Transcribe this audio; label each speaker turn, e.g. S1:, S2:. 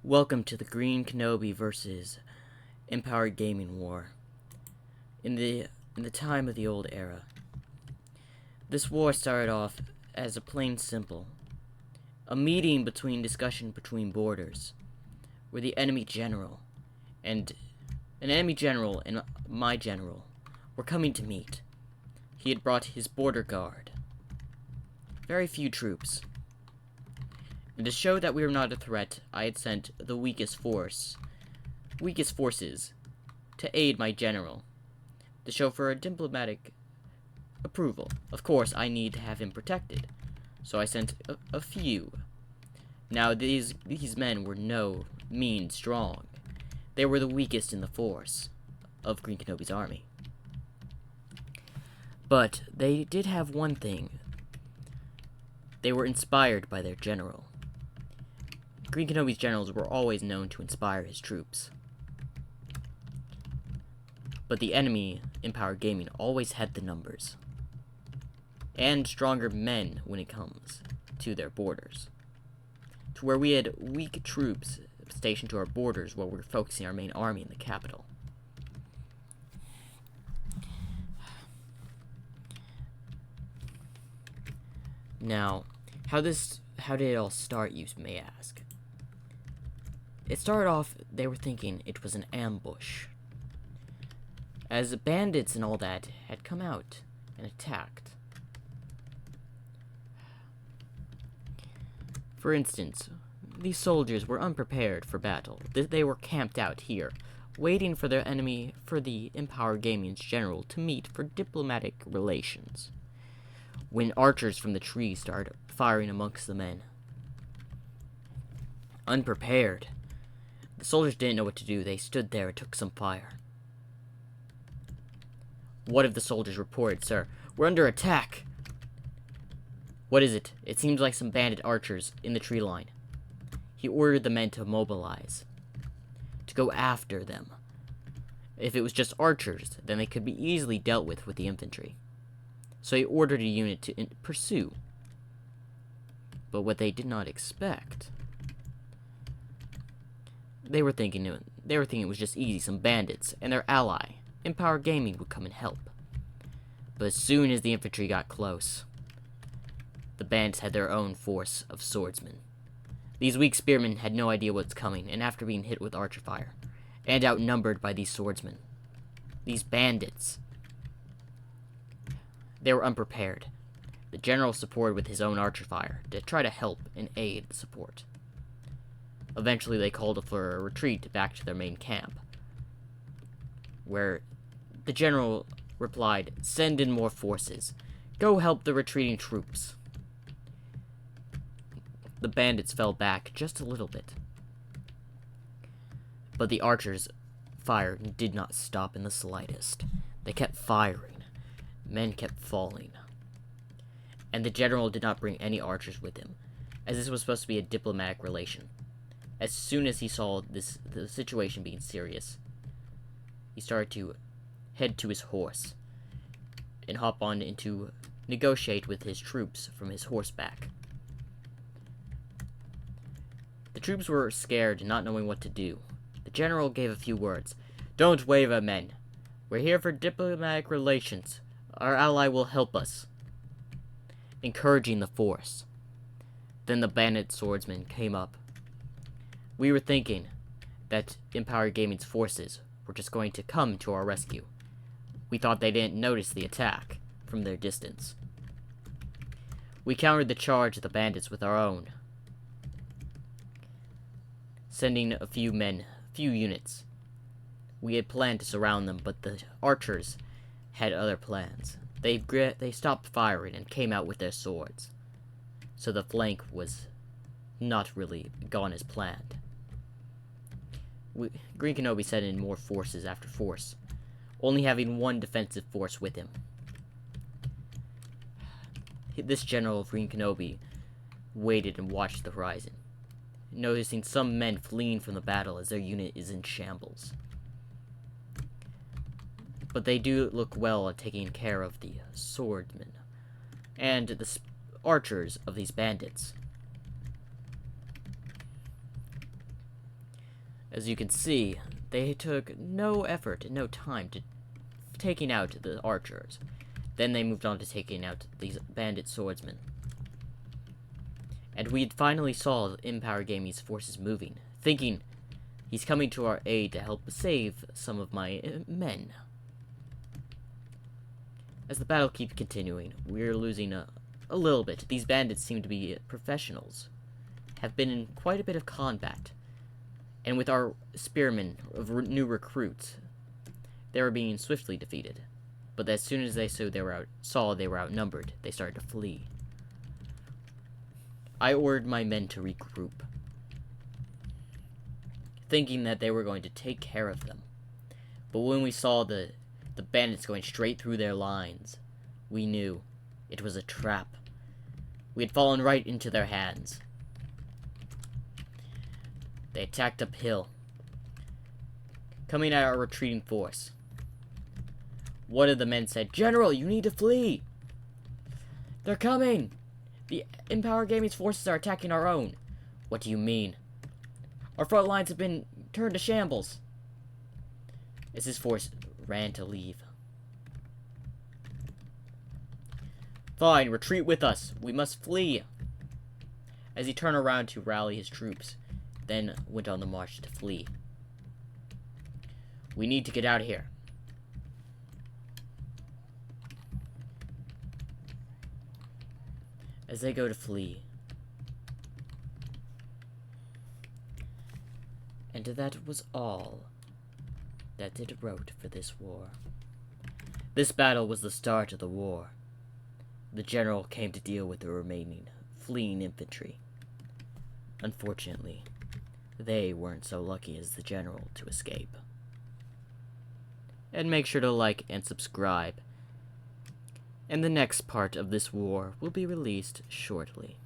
S1: Welcome to the Greenkenobi versus Empowered Gaming War. In the time of the old era, this war started off as a plain simple, a discussion between borders, where the enemy general and my general were coming to meet. He had brought his border guard, very few troops. And to show that we were not a threat, I had sent the weakest forces to aid my general, to show for a diplomatic approval. Of course, I need to have him protected, so I sent a few. Now, these men were no mean strong. They were the weakest in the force of Greenkenobi's army. But they did have one thing. They were inspired by their general. Greenkenobi's generals were always known to inspire his troops. But the enemy, Empowered Gaming, always had the numbers. And stronger men when it comes to their borders. To where we had weak troops stationed to our borders while we were focusing our main army in the capital. Now, how did it all start, you may ask? It started off, they were thinking it was an ambush, as bandits and all that had come out and attacked. For instance, these soldiers were unprepared for battle. They were camped out here, waiting for their enemy, for the Empowered Gaming's general, to meet for diplomatic relations, when archers from the trees started firing amongst the men. Unprepared. The soldiers didn't know what to do. They stood there and took some fire. One of the soldiers reported, "Sir, we're under attack." "What is it?" "It seems like some bandit archers in the tree line." He ordered the men to mobilize, to go after them. If it was just archers, then they could be easily dealt with the infantry. So he ordered a unit to pursue. But what they did not expect, they were thinking it was just easy, some bandits, and their ally, Empowered Gaming, would come and help. But as soon as the infantry got close, the bandits had their own force of swordsmen. These weak spearmen had no idea what's coming, and after being hit with archer fire, and outnumbered by these swordsmen, these bandits, they were unprepared. The general supported with his own archer fire to try to help and aid the support. Eventually, they called for a retreat back to their main camp, where the general replied, "Send in more forces. Go help the retreating troops." The bandits fell back just a little bit. But the archers' fire did not stop in the slightest. They kept firing. Men kept falling. And the general did not bring any archers with him, as this was supposed to be a diplomatic relation. As soon as he saw the situation being serious, he started to head to his horse and hop on in to negotiate with his troops from his horseback. The troops were scared and not knowing what to do. The general gave a few words. "Don't waver, men. We're here for diplomatic relations. Our ally will help us," encouraging the force. Then the bandit swordsmen came up. We were thinking that Empowered Gaming's forces were just going to come to our rescue. We thought they didn't notice the attack from their distance. We countered the charge of the bandits with our own, sending a few units. We had planned to surround them, but the archers had other plans. They stopped firing and came out with their swords. So the flank was not really gone as planned. Greenkenobi sent in more forces after force, only having one defensive force with him. This general of Greenkenobi waited and watched the horizon, noticing some men fleeing from the battle as their unit is in shambles. But they do look well at taking care of the swordsmen and the archers of these bandits. As you can see, they took no effort and no time to taking out the archers. Then they moved on to taking out these bandit swordsmen. And we finally saw Empower Gaming's forces moving, thinking he's coming to our aid to help save some of my men. As the battle keeps continuing, we're losing a little bit. These bandits seem to be professionals, have been in quite a bit of combat. And with our spearmen of new recruits, they were being swiftly defeated. But as soon as they saw they were outnumbered, they started to flee. I ordered my men to regroup, thinking that they were going to take care of them. But when we saw the bandits going straight through their lines, we knew it was a trap. We had fallen right into their hands. They attacked uphill, coming at our retreating force. One of the men said, "General, you need to flee! They're coming! The Empower Gaming's forces are attacking our own." "What do you mean?" "Our front lines have been turned to shambles." As his force ran to leave. "Fine, retreat with us. We must flee." As he turned around to rally his troops, then went on the march to flee. "We need to get out of here." As they go to flee. And that was all that it wrote for this war. This battle was the start of the war. The general came to deal with the remaining fleeing infantry. Unfortunately, they weren't so lucky as the general to escape. And make sure to like and subscribe. And the next part of this war will be released shortly.